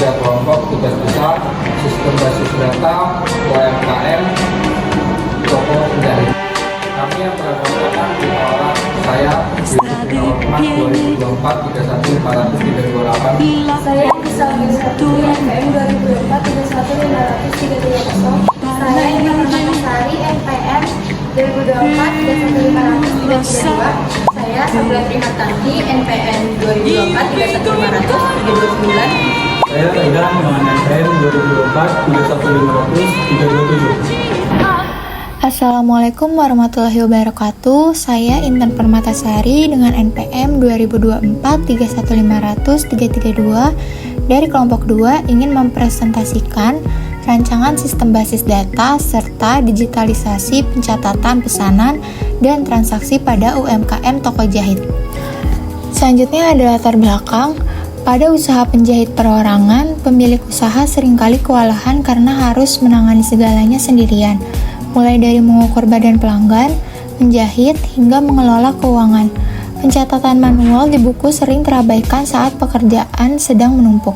kerja kelompok, tugas besar, sistem basis data, UMKM, toko penjahit. Kami yang beranggotakan 5 orang, saya Yusuf Rahmat 2024 31500 328. Saya Isal Satu NPM 2024 31500 330. Saya Intan Permatasari NPM 2024 31500 332. Saya Sabila Prihartanti NPM 2024 31500 329. Saya Regan dengan NPM 2024 31500 327. Assalamualaikum warahmatullahi wabarakatuh. Saya Intan Permatasari dengan NPM 2024 31500 332 dari kelompok 2 ingin mempresentasikan rancangan sistem basis data serta digitalisasi pencatatan pesanan dan transaksi pada UMKM toko jahit. Selanjutnya ada latar belakang. Pada usaha penjahit perorangan, pemilik usaha seringkali kewalahan karena harus menangani segalanya sendirian, mulai dari mengukur badan pelanggan, menjahit, hingga mengelola keuangan. Pencatatan manual di buku sering terabaikan saat pekerjaan sedang menumpuk.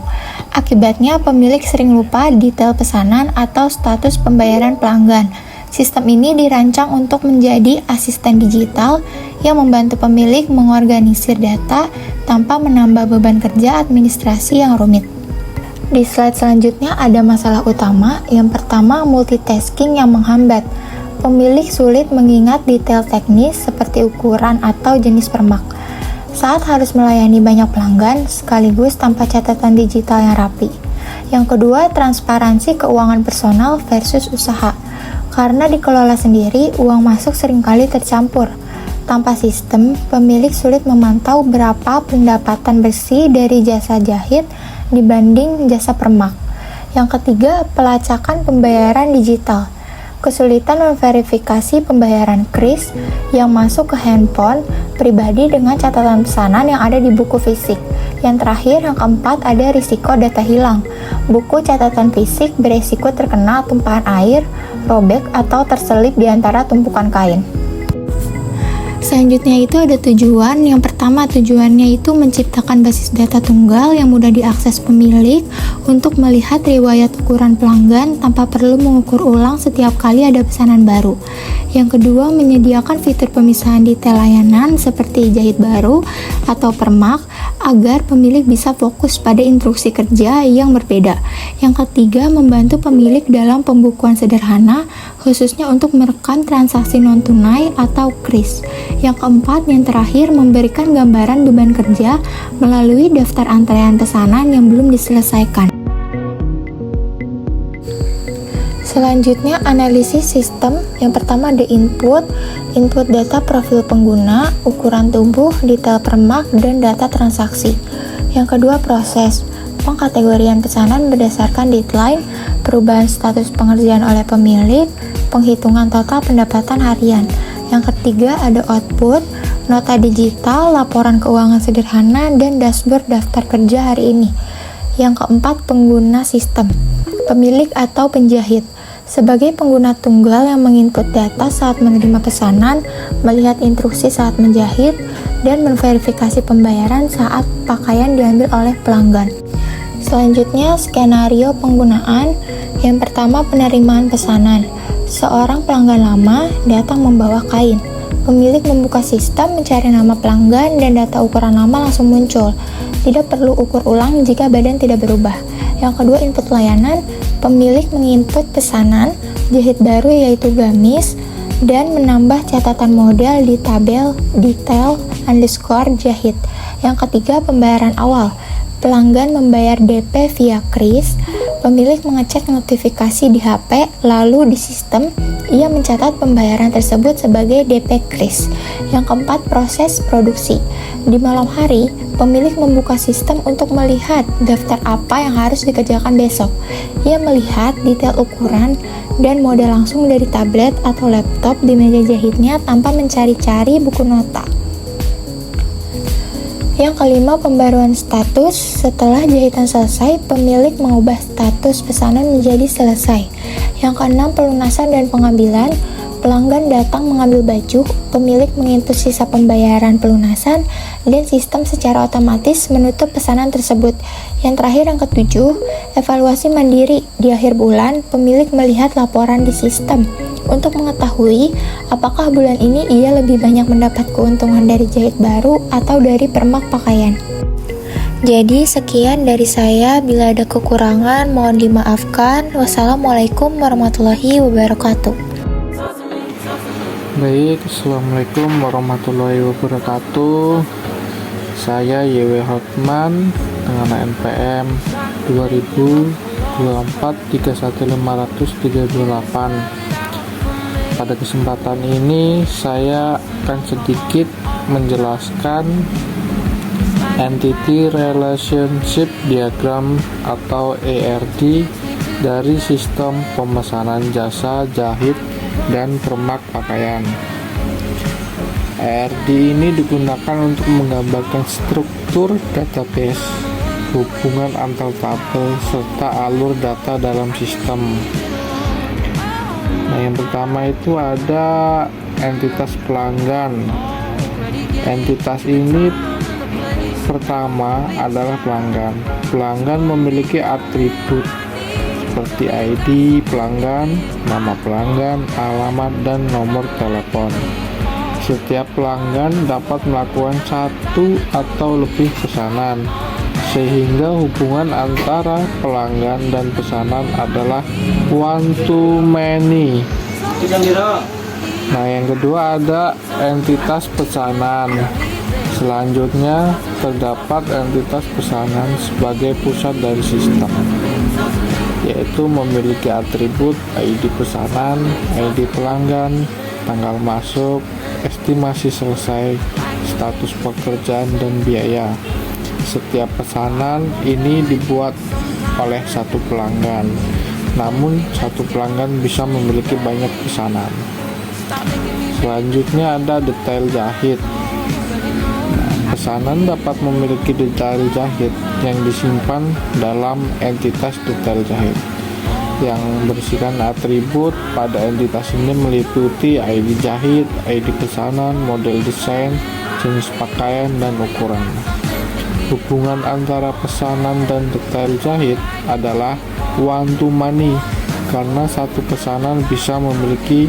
Akibatnya, pemilik sering lupa detail pesanan atau status pembayaran pelanggan. Sistem ini dirancang untuk menjadi asisten digital yang membantu pemilik mengorganisir data tanpa menambah beban kerja administrasi yang rumit. Di slide selanjutnya ada masalah utama. Yang pertama, multitasking yang menghambat. Pemilik sulit mengingat detail teknis seperti ukuran atau jenis permak saat harus melayani banyak pelanggan sekaligus tanpa catatan digital yang rapi. Yang kedua, transparansi keuangan personal versus usaha. Karena dikelola sendiri, uang masuk seringkali tercampur. Tanpa sistem, pemilik sulit memantau berapa pendapatan bersih dari jasa jahit dibanding jasa permak. Yang ketiga, pelacakan pembayaran digital. Kesulitan memverifikasi pembayaran kris yang masuk ke handphone pribadi dengan catatan pesanan yang ada di buku fisik. Yang terakhir, yang keempat, ada risiko data hilang. Buku catatan fisik beresiko terkena tumpahan air, robek, atau terselip di antara tumpukan kain. Selanjutnya itu ada tujuan. Yang pertama, tujuannya itu menciptakan basis data tunggal yang mudah diakses pemilik untuk melihat riwayat ukuran pelanggan tanpa perlu mengukur ulang setiap kali ada pesanan baru. Yang kedua, menyediakan fitur pemisahan detail layanan seperti jahit baru atau permak agar pemilik bisa fokus pada instruksi kerja yang berbeda. Yang ketiga, membantu pemilik dalam pembukuan sederhana khususnya untuk merekam transaksi non-tunai atau kris. Yang keempat, yang terakhir, memberikan gambaran beban kerja melalui daftar antrean pesanan yang belum diselesaikan. Selanjutnya, analisis sistem. Yang pertama ada input data profil pengguna, ukuran tubuh, detail permak, dan data transaksi. Yang kedua, proses. Pengkategorian pesanan berdasarkan deadline, perubahan status pengerjaan oleh pemilik, penghitungan total pendapatan harian. Yang ketiga ada output, nota digital, laporan keuangan sederhana, dan dashboard daftar kerja hari ini. Yang keempat, pengguna sistem, pemilik atau penjahit. Sebagai pengguna tunggal yang menginput data saat menerima pesanan, melihat instruksi saat menjahit, dan memverifikasi pembayaran saat pakaian diambil oleh pelanggan. Selanjutnya, skenario penggunaan. Yang pertama, penerimaan pesanan. Seorang pelanggan lama datang membawa kain. Pemilik membuka sistem, mencari nama pelanggan, dan data ukuran lama langsung muncul. Tidak perlu ukur ulang jika badan tidak berubah. Yang kedua, input layanan. Pemilik menginput pesanan jahit baru yaitu gamis dan menambah catatan model di tabel detail underscore jahit. Yang ketiga, pembayaran awal. Pelanggan membayar DP via kris. Pemilik mengecek notifikasi di HP, lalu di sistem ia mencatat pembayaran tersebut sebagai DP kris. Yang keempat, proses produksi. Di malam hari, pemilik membuka sistem untuk melihat daftar apa yang harus dikerjakan besok. Ia melihat detail ukuran dan model langsung dari tablet atau laptop di meja jahitnya tanpa mencari-cari buku nota. Yang kelima, pembaruan status. Setelah jahitan selesai, pemilik mengubah status pesanan menjadi selesai. Yang keenam, pelunasan dan pengambilan. pelanggan datang mengambil baju, pemilik menginput sisa pembayaran pelunasan, dan sistem secara otomatis menutup pesanan tersebut. Yang terakhir, yang ketujuh, evaluasi mandiri. Di akhir bulan, pemilik melihat laporan di sistem untuk mengetahui apakah bulan ini ia lebih banyak mendapat keuntungan dari jahit baru atau dari permak pakaian. Jadi sekian dari saya, bila ada kekurangan mohon dimaafkan. Wassalamualaikum warahmatullahi wabarakatuh. Baik, Assalamualaikum warahmatullahi wabarakatuh. Saya YW Hotman dengan NPM 2024-31538. Pada kesempatan ini saya akan sedikit menjelaskan Entity Relationship Diagram atau ERD dari sistem pemesanan jasa jahit dan permak pakaian. ERD ini digunakan untuk menggambarkan struktur database, hubungan antar tabel, serta alur data dalam sistem. Nah, yang pertama itu ada entitas pelanggan. Entitas ini pertama adalah pelanggan. Pelanggan memiliki atribut seperti ID pelanggan, nama pelanggan, alamat, dan nomor telepon. Setiap pelanggan dapat melakukan satu atau lebih pesanan, sehingga hubungan antara pelanggan dan pesanan adalah one to many. Nah, yang kedua ada entitas pesanan. Selanjutnya terdapat entitas pesanan sebagai pusat dari sistem, yaitu memiliki atribut ID pesanan, ID pelanggan, tanggal masuk, estimasi selesai, status pekerjaan, dan biaya. Setiap pesanan ini dibuat oleh satu pelanggan, namun satu pelanggan bisa memiliki banyak pesanan. Selanjutnya ada detail jahit. Pesanan dapat memiliki detail jahit yang disimpan dalam entitas detail jahit yang berisikan atribut. Pada entitas ini meliputi ID jahit, ID pesanan, model desain, jenis pakaian, dan ukuran. Hubungan antara pesanan dan detail jahit adalah one to many karena satu pesanan bisa memiliki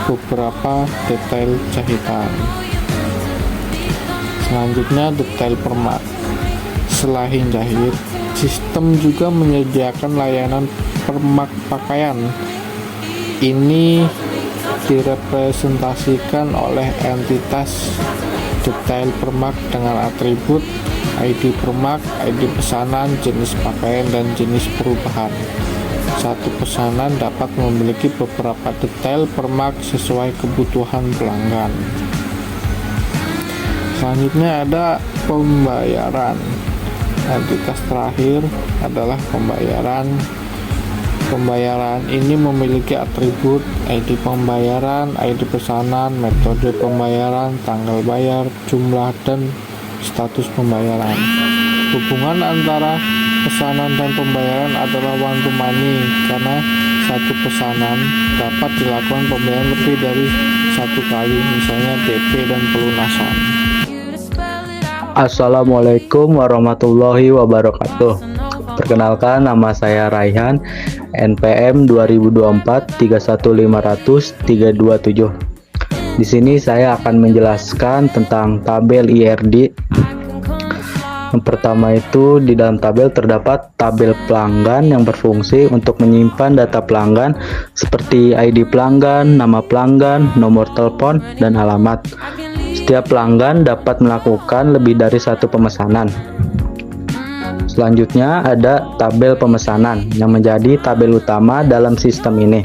beberapa detail jahitan. Selanjutnya detail permak. Selain jahit, sistem juga menyediakan layanan permak pakaian. Ini direpresentasikan oleh entitas detail permak dengan atribut ID permak, ID pesanan, jenis pakaian, dan jenis perubahan. Satu pesanan dapat memiliki beberapa detail permak sesuai kebutuhan pelanggan. Selanjutnya ada pembayaran. Entitas terakhir adalah pembayaran. Pembayaran ini memiliki atribut ID pembayaran, ID pesanan, metode pembayaran, tanggal bayar, jumlah, dan status pembayaran. Hubungan antara pesanan dan pembayaran adalah one to many karena satu pesanan dapat dilakukan pembayaran lebih dari satu kali, misalnya DP dan pelunasan. Assalamualaikum warahmatullahi wabarakatuh. Perkenalkan, nama saya Raihan, NPM 2024-31500-327. Di sini saya akan menjelaskan tentang tabel ERD. Yang pertama itu, di dalam tabel terdapat tabel pelanggan yang berfungsi untuk menyimpan data pelanggan seperti ID pelanggan, nama pelanggan, nomor telepon, dan alamat. Setiap pelanggan dapat melakukan lebih dari satu pemesanan. Selanjutnya ada tabel pemesanan yang menjadi tabel utama dalam sistem ini.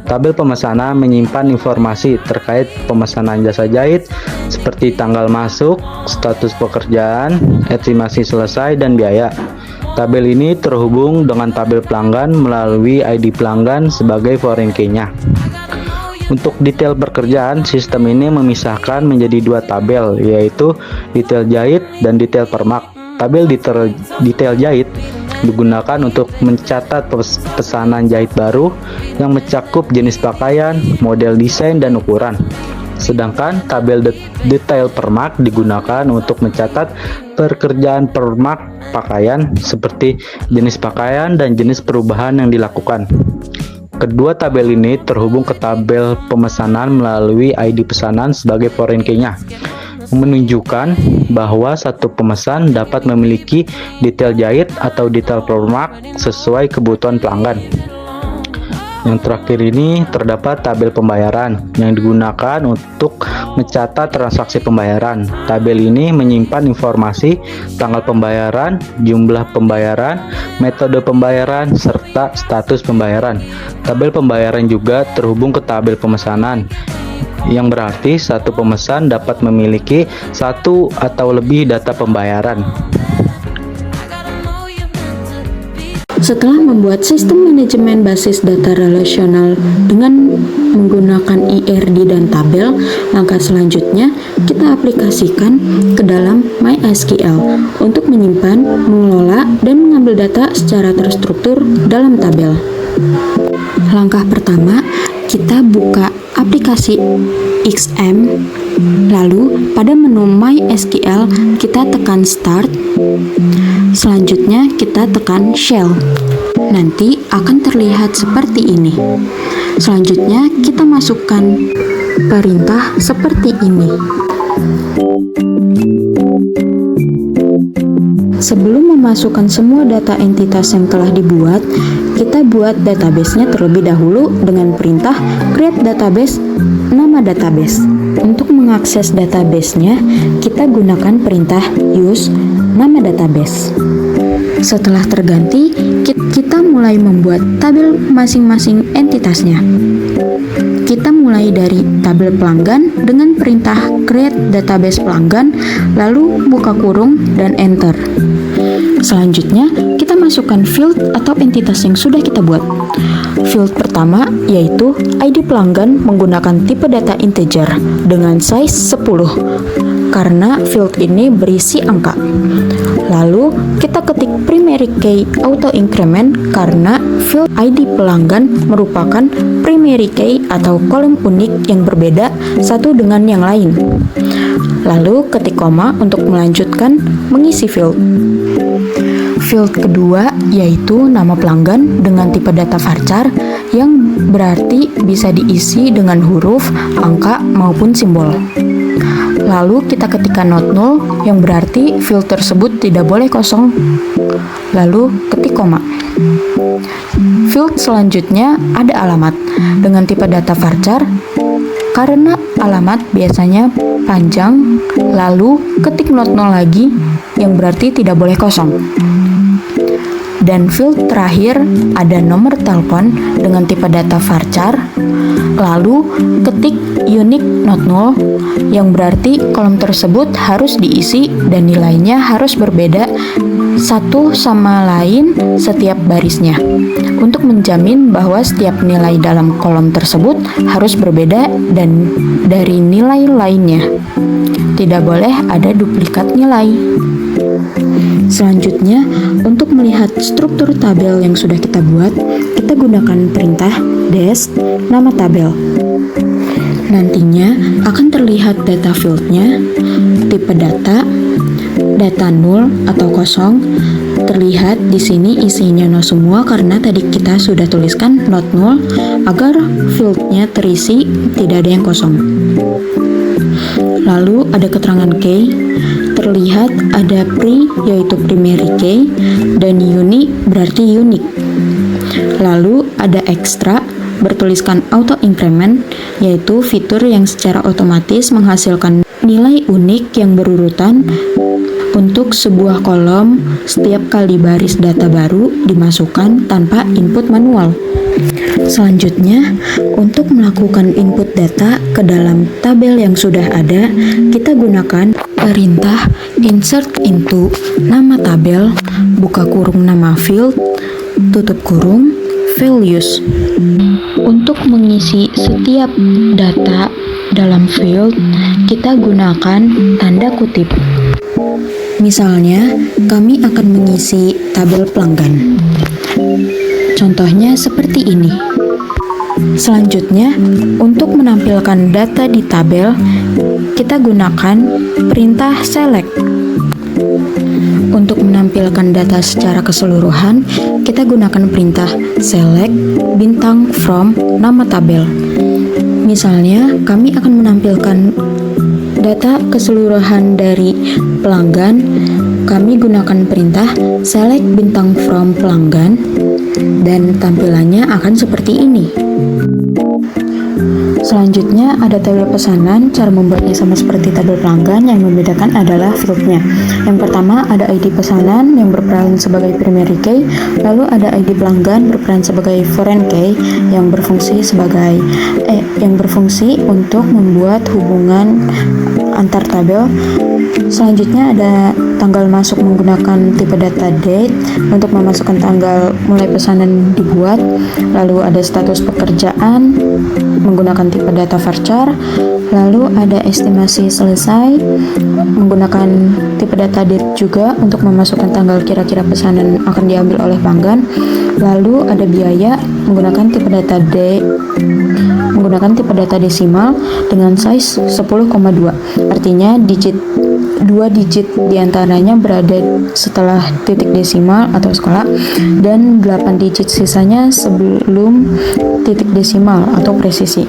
Tabel pemesanan menyimpan informasi terkait pemesanan jasa jahit seperti tanggal masuk, status pekerjaan, estimasi selesai, dan biaya. Tabel ini terhubung dengan tabel pelanggan melalui ID pelanggan sebagai foreign key-nya. Untuk detail pekerjaan, sistem ini memisahkan menjadi dua tabel, yaitu detail jahit dan detail permak. Tabel detail jahit digunakan untuk mencatat pesanan jahit baru yang mencakup jenis pakaian, model desain, dan ukuran. Sedangkan tabel detail per mak digunakan untuk mencatat pekerjaan per mak pakaian seperti jenis pakaian dan jenis perubahan yang dilakukan. Kedua tabel ini terhubung ke tabel pemesanan melalui ID pesanan sebagai foreign key-nya, menunjukkan bahwa satu pemesan dapat memiliki detail jahit atau detail per mak sesuai kebutuhan pelanggan. Yang terakhir ini terdapat tabel pembayaran yang digunakan untuk mencatat transaksi pembayaran. Tabel ini menyimpan informasi tanggal pembayaran, jumlah pembayaran, metode pembayaran, serta status pembayaran. Tabel pembayaran juga terhubung ke tabel pemesanan, yang berarti satu pemesan dapat memiliki satu atau lebih data pembayaran. Setelah membuat sistem manajemen basis data relasional dengan menggunakan IRD dan tabel, langkah selanjutnya kita aplikasikan ke dalam MySQL untuk menyimpan, mengelola, dan mengambil data secara terstruktur dalam tabel. Langkah pertama, kita buka aplikasi XM, lalu pada menu MySQL kita tekan Start. Selanjutnya kita tekan Shell. Nanti akan terlihat seperti ini. Selanjutnya kita masukkan perintah seperti ini. Sebelum memasukkan semua data entitas yang telah dibuat, kita buat database-nya terlebih dahulu dengan perintah create database, nama database. Untuk mengakses database-nya, kita gunakan perintah use nama database. Setelah terganti, kita mulai membuat tabel masing-masing entitasnya. Kita mulai dari tabel pelanggan dengan perintah create database pelanggan, lalu buka kurung dan enter. Selanjutnya, kita masukkan field atau entitas yang sudah kita buat. Field pertama yaitu ID pelanggan menggunakan tipe data integer dengan size 10 karena field ini berisi angka. Lalu kita ketik primary key auto increment karena field ID pelanggan merupakan primary key atau kolom unik yang berbeda satu dengan yang lain. Lalu ketik koma untuk melanjutkan mengisi field. Field kedua yaitu nama pelanggan dengan tipe data varchar yang berarti bisa diisi dengan huruf, angka, maupun simbol. Lalu kita ketikkan not null yang berarti field tersebut tidak boleh kosong. Lalu ketik koma. Field selanjutnya ada alamat dengan tipe data varchar. Karena alamat biasanya panjang, lalu ketik not null lagi yang berarti tidak boleh kosong. Dan field terakhir ada nomor telepon dengan tipe data varchar, lalu ketik unique not null yang berarti kolom tersebut harus diisi dan nilainya harus berbeda satu sama lain setiap barisnya untuk menjamin bahwa setiap nilai dalam kolom tersebut harus berbeda dan dari nilai lainnya. Tidak boleh ada duplikat nilai. Selanjutnya, untuk melihat struktur tabel yang sudah kita buat, kita gunakan perintah dash nama tabel. Nantinya akan terlihat data fieldnya, tipe data, data null atau kosong. Terlihat di sini isinya no semua karena tadi kita sudah tuliskan not null agar fieldnya terisi, tidak ada yang kosong. Lalu ada keterangan key. Terlihat ada pri yaitu primary key dan uni berarti unique. Lalu ada extra bertuliskan auto increment yaitu fitur yang secara otomatis menghasilkan nilai unik yang berurutan untuk sebuah kolom setiap kali baris data baru dimasukkan tanpa input manual. Selanjutnya, untuk melakukan input data ke dalam tabel yang sudah ada, kita gunakan perintah insert into nama tabel, buka kurung nama field, tutup kurung, values. Untuk mengisi setiap data dalam field, kita gunakan tanda kutip. Misalnya, kami akan mengisi tabel pelanggan. Contohnya seperti ini. Selanjutnya, untuk menampilkan data di tabel, kita gunakan perintah select. Untuk menampilkan data secara keseluruhan, kita gunakan perintah select bintang from nama tabel. Misalnya, kami akan menampilkan data keseluruhan dari pelanggan. Kami gunakan perintah select bintang from pelanggan dan tampilannya akan seperti ini. Selanjutnya ada tabel pesanan. Cara membuatnya sama seperti tabel pelanggan, yang membedakan adalah field-nya. Yang pertama ada ID pesanan yang berperan sebagai primary key, lalu ada ID pelanggan berperan sebagai foreign key yang berfungsi untuk membuat hubungan antar tabel. Selanjutnya ada tanggal masuk menggunakan tipe data date untuk memasukkan tanggal mulai pesanan dibuat. Lalu ada status pekerjaan menggunakan tipe data varchar. Lalu ada estimasi selesai menggunakan tipe data date juga untuk memasukkan tanggal kira-kira pesanan akan diambil oleh pelanggan. Lalu ada biaya menggunakan tipe data desimal dengan size 10,2. Artinya dua digit diantaranya berada setelah titik desimal atau skala, dan 8 digit sisanya sebelum titik desimal atau presisi.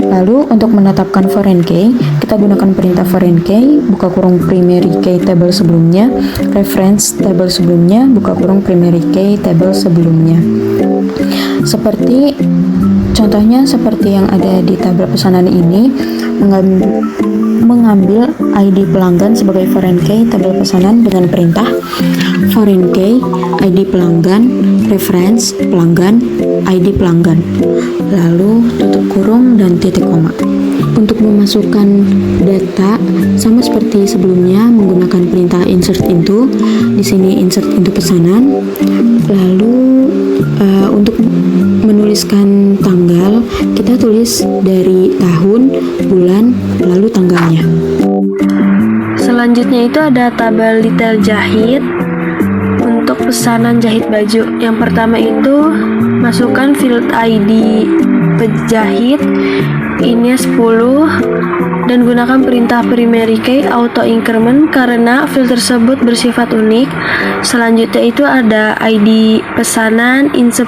Lalu untuk menetapkan foreign key, kita gunakan perintah foreign key buka kurung primary key table sebelumnya, reference table sebelumnya, buka kurung primary key table sebelumnya. Contohnya seperti yang ada di tabel pesanan ini, mengambil ID pelanggan sebagai foreign key tabel pesanan dengan perintah foreign key ID pelanggan reference pelanggan ID pelanggan, lalu tutup kurung dan titik koma. Untuk memasukkan data sama seperti sebelumnya menggunakan perintah insert into. Di sini insert into pesanan. Lalu untuk menuliskan tanggal, kita tulis dari tahun, bulan, lalu tanggalnya. Selanjutnya itu ada tabel detail jahit untuk pesanan jahit baju. Yang pertama itu masukkan field ID penjahit, ini 10, dan gunakan perintah primary key auto increment karena field tersebut bersifat unik. Selanjutnya itu ada ID pesanan in 10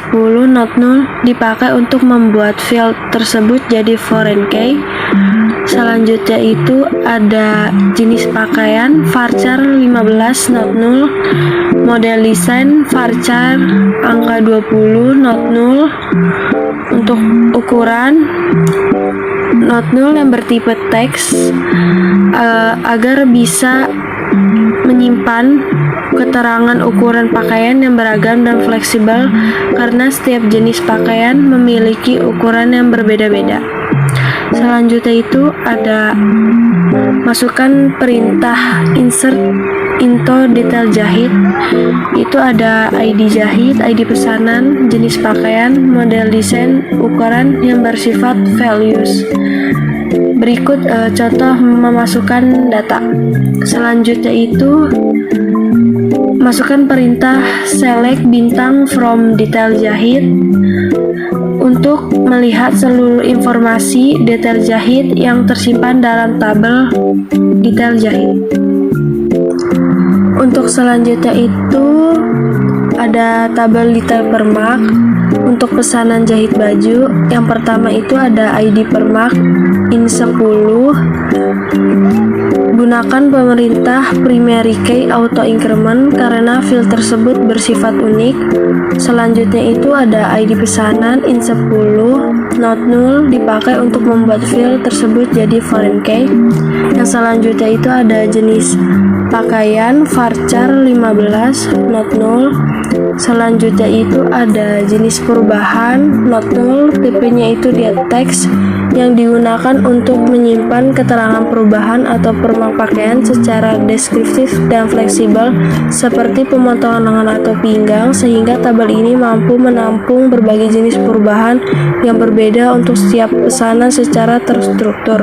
not null dipakai untuk membuat field tersebut jadi foreign key. Selanjutnya itu ada jenis pakaian varchar 15 not null, model desain varchar angka 20 not null. Untuk ukuran not null yang bertipe teks agar bisa menyimpan keterangan ukuran pakaian yang beragam dan fleksibel karena setiap jenis pakaian memiliki ukuran yang berbeda-beda. Selanjutnya itu ada masukkan perintah insert into detail jahit. Itu ada ID jahit, ID pesanan, jenis pakaian, model desain, ukuran yang bersifat values. Berikut contoh memasukkan data. Selanjutnya itu masukkan perintah select bintang from detail jahit untuk melihat seluruh informasi detail jahit yang tersimpan dalam tabel detail jahit. Untuk selanjutnya itu ada tabel detail per mark untuk pesanan jahit baju. Yang pertama itu ada ID per mark in 10. Gunakan pemerintah primary key auto increment karena field tersebut bersifat unik. Selanjutnya itu ada ID pesanan in 10 not null dipakai untuk membuat field tersebut jadi foreign key. Yang selanjutnya itu ada jenis pakaian varchar 15 not null. Selanjutnya itu ada jenis perubahan not null, tipenya itu dia teks yang digunakan untuk menyimpan keterangan perubahan atau permak pakaian secara deskriptif dan fleksibel seperti pemotongan lengan atau pinggang, sehingga tabel ini mampu menampung berbagai jenis perubahan yang berbeda untuk setiap pesanan secara terstruktur.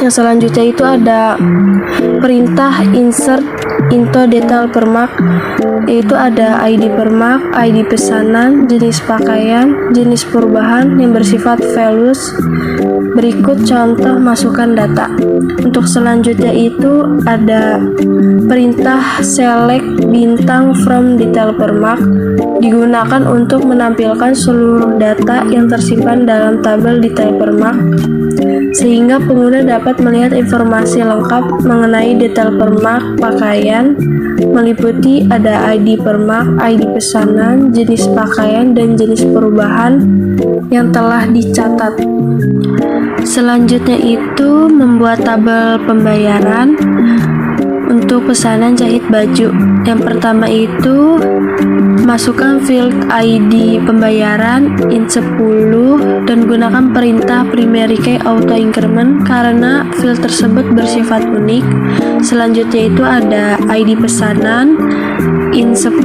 Yang selanjutnya itu ada perintah insert into detail permak, yaitu ada ID permak, ID pesanan, jenis pakaian, jenis perubahan yang bersifat values. Berikut contoh masukan data. Untuk selanjutnya itu ada perintah select bintang from detail permak, digunakan untuk menampilkan seluruh data yang tersimpan dalam tabel detail permak, sehingga pengguna dapat melihat informasi lengkap mengenai detail permak pakaian, meliputi ada ID permak, ID pesanan, jenis pakaian, dan jenis perubahan yang telah dicatat. Selanjutnya itu membuat tabel pembayaran untuk pesanan jahit baju. Yang pertama itu masukkan field ID pembayaran in 10 dan gunakan perintah primary key auto increment karena field tersebut bersifat unik. Selanjutnya itu ada ID pesanan in 10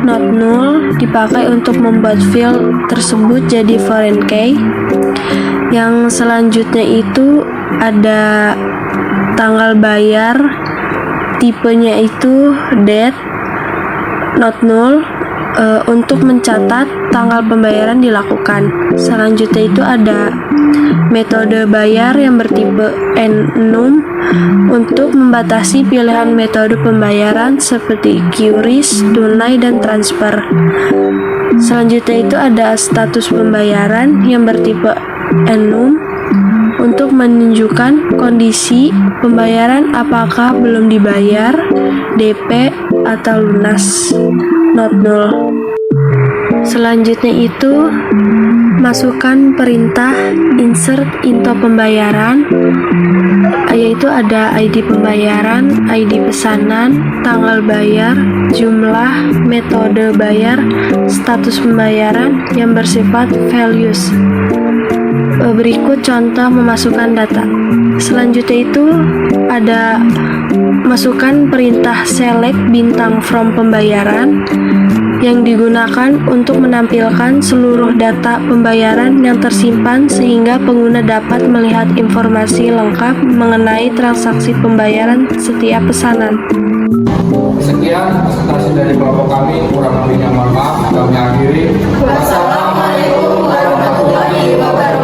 not null dipakai untuk membuat field tersebut jadi foreign key. Yang selanjutnya itu ada tanggal bayar, tipenya itu date not null untuk mencatat tanggal pembayaran dilakukan. Selanjutnya itu ada metode bayar yang bertipe enum untuk membatasi pilihan metode pembayaran seperti QRIS, tunai, dan transfer. Selanjutnya itu ada status pembayaran yang bertipe enum untuk menunjukkan kondisi pembayaran apakah belum dibayar, DP, atau lunas, not null. Selanjutnya itu masukkan perintah insert into pembayaran, yaitu ada ID pembayaran, ID pesanan, tanggal bayar, jumlah, metode bayar, status pembayaran yang bersifat values. Berikut contoh memasukkan data. Selanjutnya itu ada masukkan perintah select bintang from pembayaran yang digunakan untuk menampilkan seluruh data pembayaran yang tersimpan sehingga pengguna dapat melihat informasi lengkap mengenai transaksi pembayaran setiap pesanan. Sekian presentasi dari kelompok kami, kurang lebihnya mohon maaf. Kami akhiri. Wassalamualaikum warahmatullahi wabarakatuh.